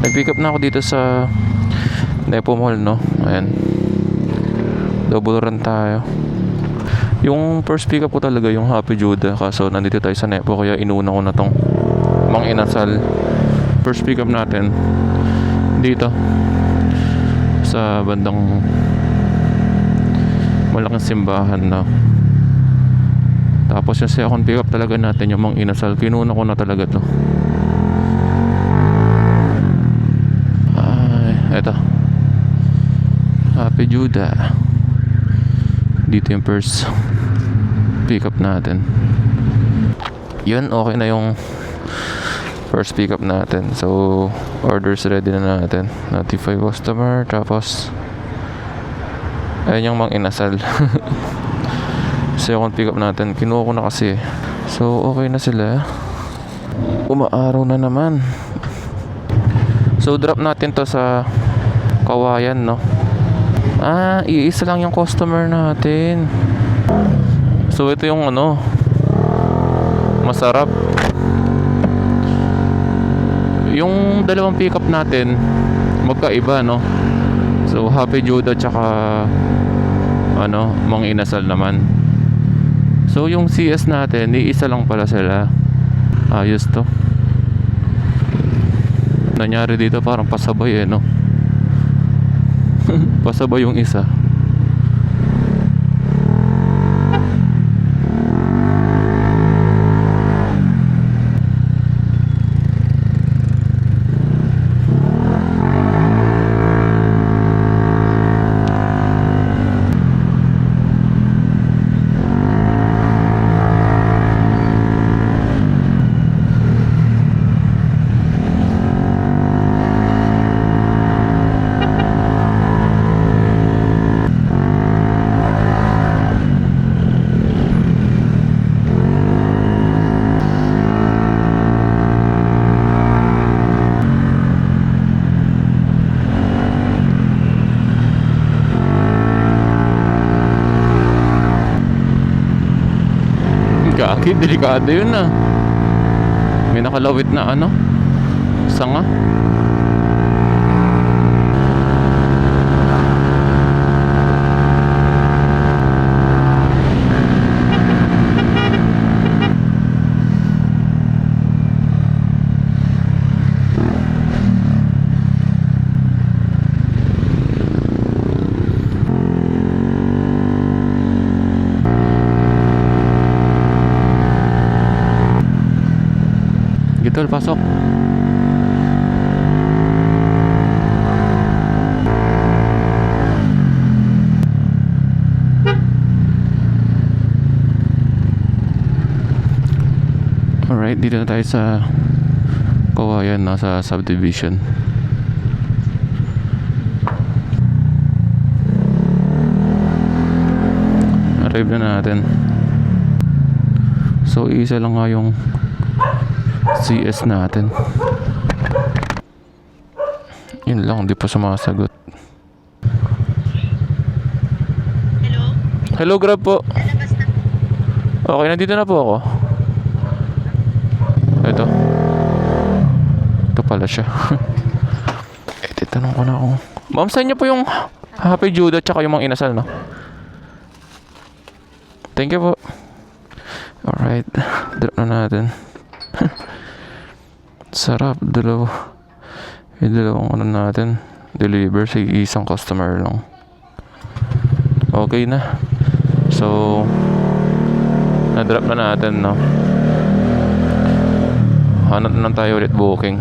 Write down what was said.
Nag-pick up na ako dito sa Nepo Mall, no? Ayan. Double run tayo. Yung first pick up ko talaga yung Happy Judah. Kaso nandito tayo sa Nepo, kaya inuna ko na tong Mang Inasal. First pick up natin dito sa bandang malaking simbahan na. Tapos yung second pick up talaga natin yung Mang Inasal. Kinuna ko na talaga to. Ay, eto Happy Judah. Dito yung first pick up natin. Yun, okay na yung first pick up natin. So orders ready na natin. Notify customer. Tapos ayun yung Mang Inasal. Second pick up natin, kinuha ko na kasi. So okay na sila. Umaaraw na naman. So drop natin to sa Kawayan, no? Iisa lang yung customer natin. So ito yung ano, masarap. Yung dalawang pick up natin magkaiba, no? So Happy Judah tsaka ano, Mang Inasal naman. So yung CS natin, iisa lang pala sila. Ayos to. Nangyari dito parang pasabay no? Pasabay yung isa. Kaki, delikado yun may nakalawit na ano, sanga. Gitol, pasok. Alright, dito na tayo sa Kawayan, nasa subdivision. Arrive na natin. So isa lang nga yung CS natin. Yun lang, di pa sumasagot. Hello, Grab po. Okay, nandito na po ako. Ito pala siya. Tanong ko na ako. Ma'am, saan niyo po yung Happy Judah tsaka yung Mang Inasal, no? Thank you po. Alright, drop na natin. Sarap, yung dalawang ano natin, deliver sa isang customer lang. Okay na. So na-drop na natin, no? Hanap na tayo ulit booking.